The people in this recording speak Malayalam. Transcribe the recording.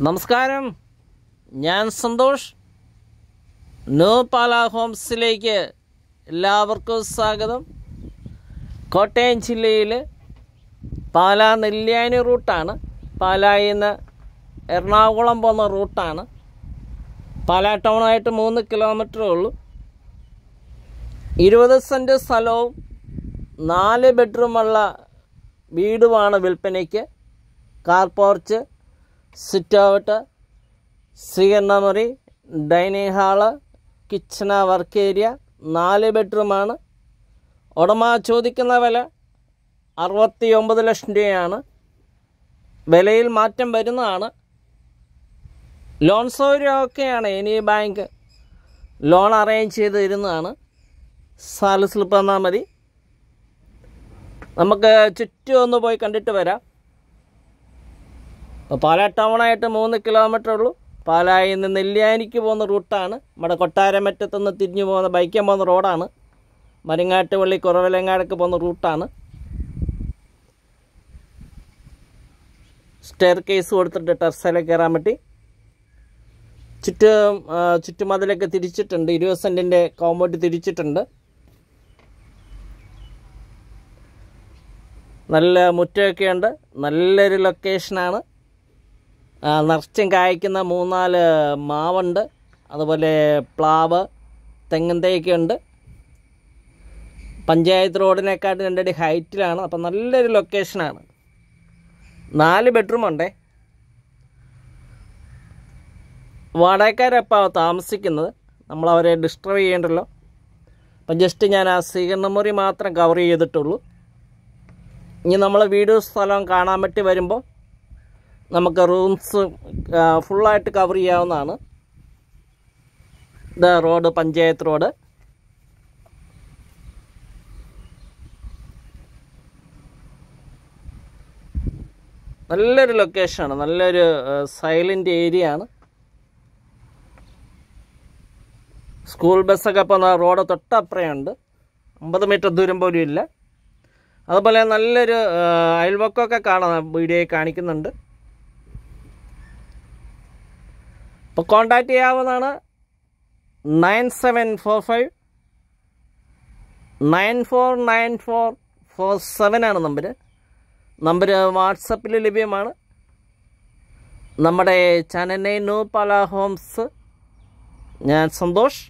നമസ്കാരം, ഞാൻ സന്തോഷ്. ന്യൂ പാലാ ഹോംസിലേക്ക് എല്ലാവർക്കും സ്വാഗതം. കോട്ടയം ജില്ലയിൽ പാലാ നെല്ലിയാനി റൂട്ടാണ്. പാലായിൽ നിന്ന് എറണാകുളം പോകുന്ന റൂട്ടാണ്. പാലാ ടൗണായിട്ട് 3 കിലോമീറ്ററേ ഉള്ളൂ. 20 സെൻറ്റ് സ്ഥലവും 4 ബെഡ്റൂമുള്ള വീടുമാണ് വിൽപ്പനയ്ക്ക്. കാർ പോർച്ച്, സിറ്റ് ഔട്ട്, സ്വീകരണ മുറി, dining hall, kitchen, work area, 4 ബെഡ്റൂമാണ്. ഉടമ ചോദിക്കുന്ന വില 69 ലക്ഷം രൂപയാണ്. വിലയിൽ മാറ്റം വരുന്നതാണ്. ലോൺ സൗകര്യമൊക്കെയാണ്. ഇനി ബാങ്ക് ലോൺ അറേഞ്ച് ചെയ്ത് തരുന്നതാണ്. സാലറി സ്ലിപ്പ് തന്നാൽ മതി. നമുക്ക് ചുറ്റും ഒന്ന് പോയി കണ്ടിട്ട് വരാം. പാലാ ടൗണായിട്ട് 3 കിലോമീറ്റർ ഉള്ളൂ. പാലായിൽ നിന്ന് നെല്ലിയാനിക്ക് പോകുന്ന റൂട്ടാണ്. നമ്മുടെ കൊട്ടാരമറ്റത്തുനിന്ന് തിരിഞ്ഞു പോകുന്ന ബൈക്കാൻ പോകുന്ന റോഡാണ്. മരിങ്ങാട്ട് പള്ളി കുറവിലങ്ങാടൊക്കെ പോകുന്ന റൂട്ടാണ്. സ്റ്റെയർ കേസ് കൊടുത്തിട്ട് ടെറസിലേക്ക് കയറാൻ പറ്റി. ചുറ്റുമതിലൊക്കെ തിരിച്ചിട്ടുണ്ട്. 20 സെൻറ്റിൻ്റെ കോമ്പൗണ്ട് തിരിച്ചിട്ടുണ്ട്. നല്ല മുറ്റമൊക്കെ ഉണ്ട്. നല്ലൊരു ലൊക്കേഷനാണ്. നിറച്ചും കായ്ക്കുന്ന 3-4 മാവുണ്ട്. അതുപോലെ പ്ലാവ്, തെങ്ങിൻ തൈയൊക്കെ ഉണ്ട്. പഞ്ചായത്ത് റോഡിനെക്കാട്ടും 2 അടി ഹൈറ്റിലാണ്. അപ്പം നല്ലൊരു ലൊക്കേഷനാണ്. 4 ബെഡ്റൂമുണ്ടേ. വാടകക്കാരപ്പോൾ താമസിക്കുന്നത്. നമ്മളവരെ ഡിസ്റ്റർബ് ചെയ്യേണ്ടല്ലോ. അപ്പം ജസ്റ്റ് ഞാൻ ആ സ്വീകരണ മുറി മാത്രം കവർ ചെയ്തിട്ടുള്ളൂ. ഇനി നമ്മൾ വീട് സ്ഥലം കാണാൻ പറ്റി വരുമ്പോൾ നമുക്ക് റൂംസ് ഫുള്ളായിട്ട് കവർ ചെയ്യാവുന്നതാണ്. ഇത് റോഡ്, പഞ്ചായത്ത് റോഡ്. നല്ലൊരു ലൊക്കേഷനാണ്. നല്ലൊരു സൈലൻ്റ് ഏരിയ ആണ്. സ്കൂൾ ബസ്സൊക്കെ പോകുന്ന റോഡ് തൊട്ടപ്പുറമുണ്ട്. 50 മീറ്റർ ദൂരം പോലും ഇല്ല. അതുപോലെ നല്ലൊരു അയൽവക്കമൊക്കെ കാണാം. വീഡിയോയിൽ കാണിക്കുന്നുണ്ട്. അപ്പോൾ കോൺടാക്റ്റ് ചെയ്യാവുന്നതാണ്. 9745 949447 ആണ് നമ്പർ വാട്സപ്പിൽ ലഭ്യമാണ്. നമ്മുടെ ചാനലിനെ ന്യൂ പാലാ ഹോംസ്. ഞാൻ സന്തോഷ്.